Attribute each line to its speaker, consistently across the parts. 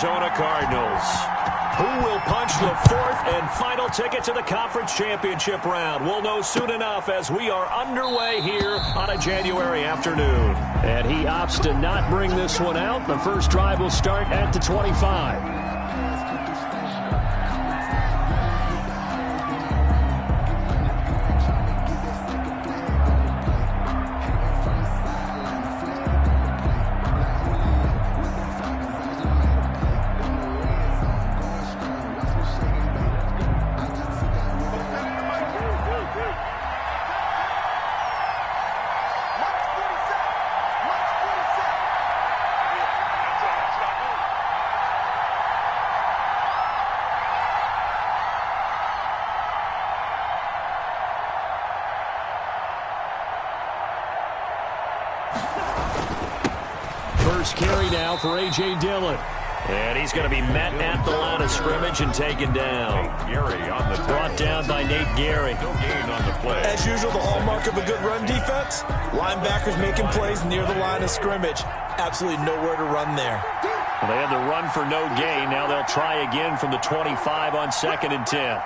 Speaker 1: Arizona Cardinals. Who will punch the fourth and final ticket to the conference championship round? We'll know soon enough as we are underway here on a January afternoon. And he opts to not bring this one out. The first drive will start at the 25. First carry now for A.J. Dillon. And he's going to be met at the line of scrimmage and taken down. Brought down by Nate Gary.
Speaker 2: No gain on the play. As usual, the hallmark of a good run defense, linebackers making plays near the line of scrimmage. Absolutely nowhere to run there.
Speaker 1: Well, they had the run for no gain. Now they'll try again from the 25 on 2nd and 10.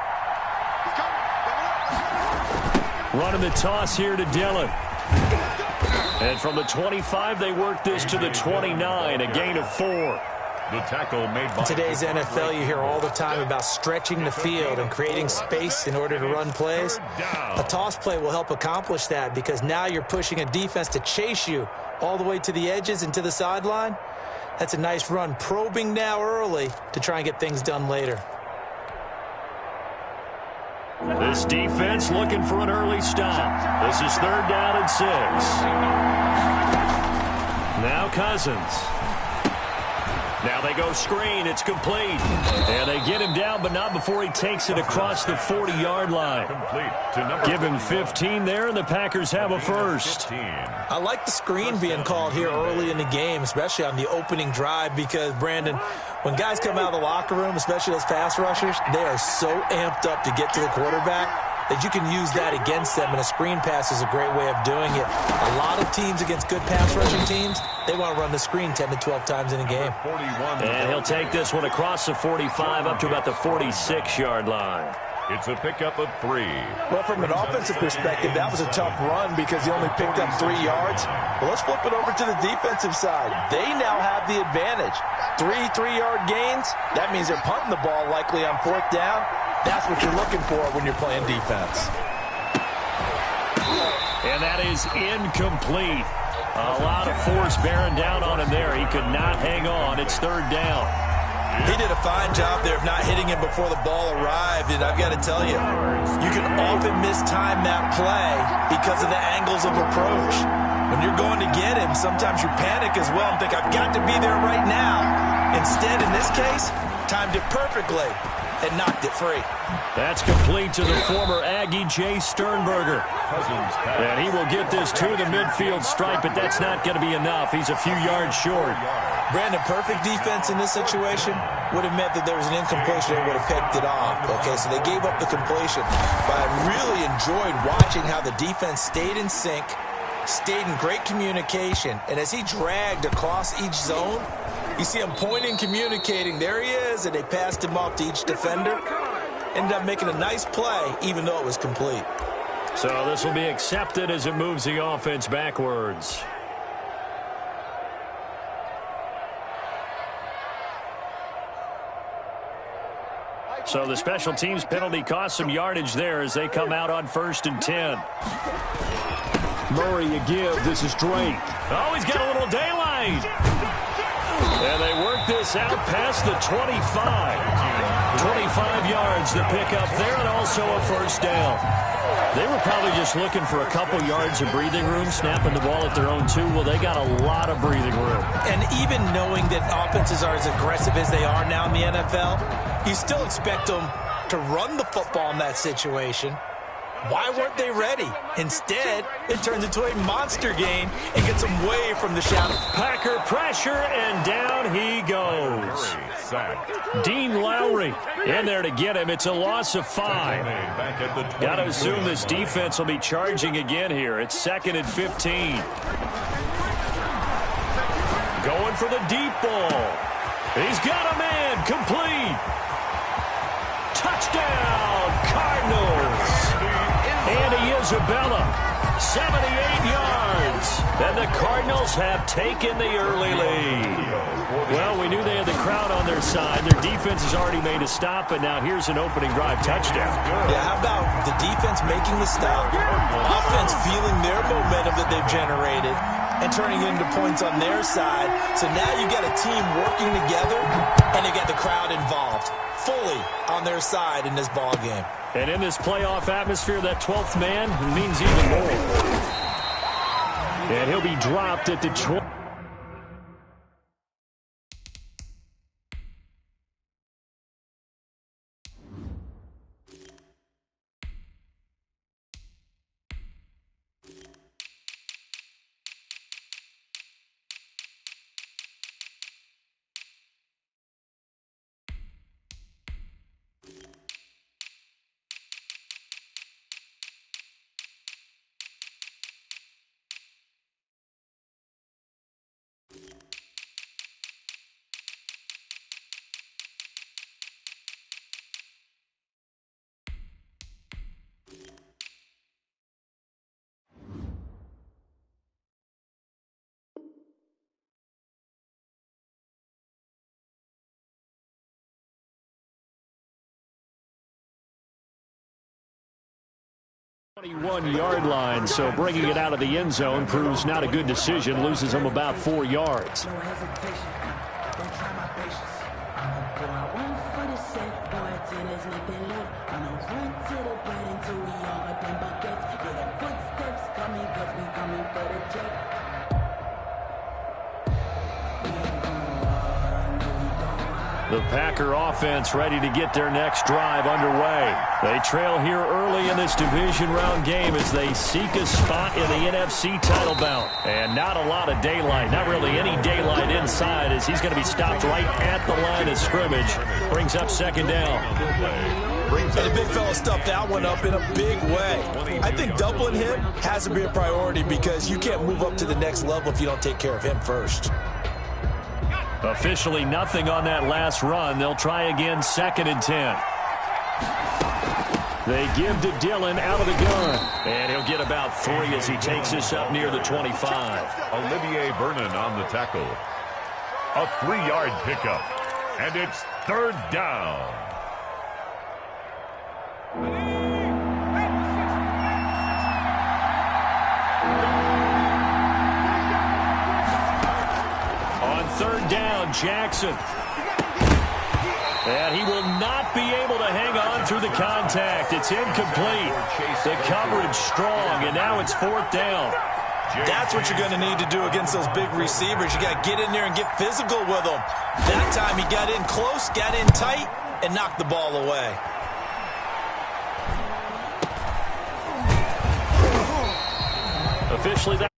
Speaker 1: Running the toss here to Dillon. And from the 25, they work this to the 29, a gain of 4.
Speaker 2: The tackle made by...
Speaker 3: In today's NFL, you hear all the time about stretching the field and creating space in order to run plays. A toss play will help accomplish that because now you're pushing a defense to chase you all the way to the edges and to the sideline. That's a nice run, probing now early to try and get things done later.
Speaker 1: This defense looking for an early stop. This is 3rd down and 6. Now Cousins. Now they go screen. It's complete. And they get him down, but not before he takes it across the 40-yard line. Give him 15 there, and the Packers have a first.
Speaker 3: I like the screen being called here early in the game, especially on the opening drive, because, Brandon, when guys come out of the locker room, especially those pass rushers, they are so amped up to get to the quarterback that you can use that against them, and a screen pass is a great way of doing it. A lot of teams against good pass rushing teams, they want to run the screen 10 to 12 times in a game.
Speaker 1: And he'll take this one across the 45 up to about the 46-yard line.
Speaker 2: It's a pickup of 3.
Speaker 3: Well, from an offensive perspective, that was a tough run because he only picked up 3 yards. Well, let's flip it over to the defensive side. They now have the advantage. 3 3-yard gains, that means they're punting the ball likely on 4th down. That's what you're looking for when you're playing defense.
Speaker 1: And that is incomplete. A lot of force bearing down on him there. He could not hang on. It's 3rd down.
Speaker 3: He did a fine job there of not hitting him before the ball arrived, and I've got to tell you, you can often mistime that play because of the angles of approach. When you're going to get him, sometimes you panic as well and think, I've got to be there right now. Instead, in this case, timed it perfectly and knocked it free.
Speaker 1: That's complete to the former Aggie, Jay Sternberger. And he will get this to the midfield stripe, but that's not going to be enough. He's a few yards short.
Speaker 3: Brandon, perfect defense in this situation would have meant that there was an incompletion. They would have picked it off. Okay, so they gave up the completion. But I really enjoyed watching how the defense stayed in sync, stayed in great communication, and as he dragged across each zone, you see him pointing, communicating. There he is, and they passed him off to each defender. Ended up making a nice play, even though it was complete.
Speaker 1: So this will be accepted as it moves the offense backwards. So the special teams penalty cost some yardage there as they come out on 1st and 10. Murray, you give. This is Drake. Oh, he's got a little daylight. And they work this out past the 25. 25 yards to pick up there, and also a first down. They were probably just looking for a couple yards of breathing room, snapping the ball at their own 2. Well, they got a lot of breathing room.
Speaker 3: And even knowing that offenses are as aggressive as they are now in the NFL, you still expect them to run the football in that situation. Why weren't they ready? Instead, it turns into a monster game and gets them away from the shadow.
Speaker 1: Packer pressure, and down he goes. Dean Lowry in there to get him. It's a loss of 5. Got to assume this defense will be charging again here. It's 2nd and 15. Going for the deep ball. He's got a man, complete. Touchdown, Cardinals. Andy Isabella, 78 yards. And the Cardinals have taken the early lead. Well, we knew they had the crowd on their side. Their defense has already made a stop, and now here's an opening drive touchdown.
Speaker 3: Yeah, how about the defense making the stop? Offense feeling their momentum that they've generated and turning it into points on their side. So now you got a team working together, and you got the crowd involved fully on their side in this ball game.
Speaker 1: And in this playoff atmosphere, that 12th man means even more. And he'll be dropped at the 20. Yard line, so bringing it out of the end zone proves not a good decision. Loses him about 4 yards. The Packer offense ready to get their next drive underway. They trail here early in this division round game as they seek a spot in the NFC title bout. And not a lot of daylight, not really any daylight inside, as he's going to be stopped right at the line of scrimmage. Brings up second down.
Speaker 3: And the big fella stuffed that one up in a big way. I think doubling him has to be a priority because you can't move up to the next level if you don't take care of him first.
Speaker 1: Officially nothing on that last run. They'll try again, 2nd and 10. They give to Dillon out of the gun. And he'll get about 3 as he takes this up near the 25.
Speaker 4: Olivier Vernon on the tackle. A 3-yard pickup. And it's 3rd down.
Speaker 1: On 3rd down, Jackson. And he will not be able to hang on through the contact. It's incomplete. The coverage strong, and now it's 4th down.
Speaker 3: That's what you're going to need to do against those big receivers. You got to get in there and get physical with them. That time he got in close, got in tight, and knocked the ball away.
Speaker 1: Officially that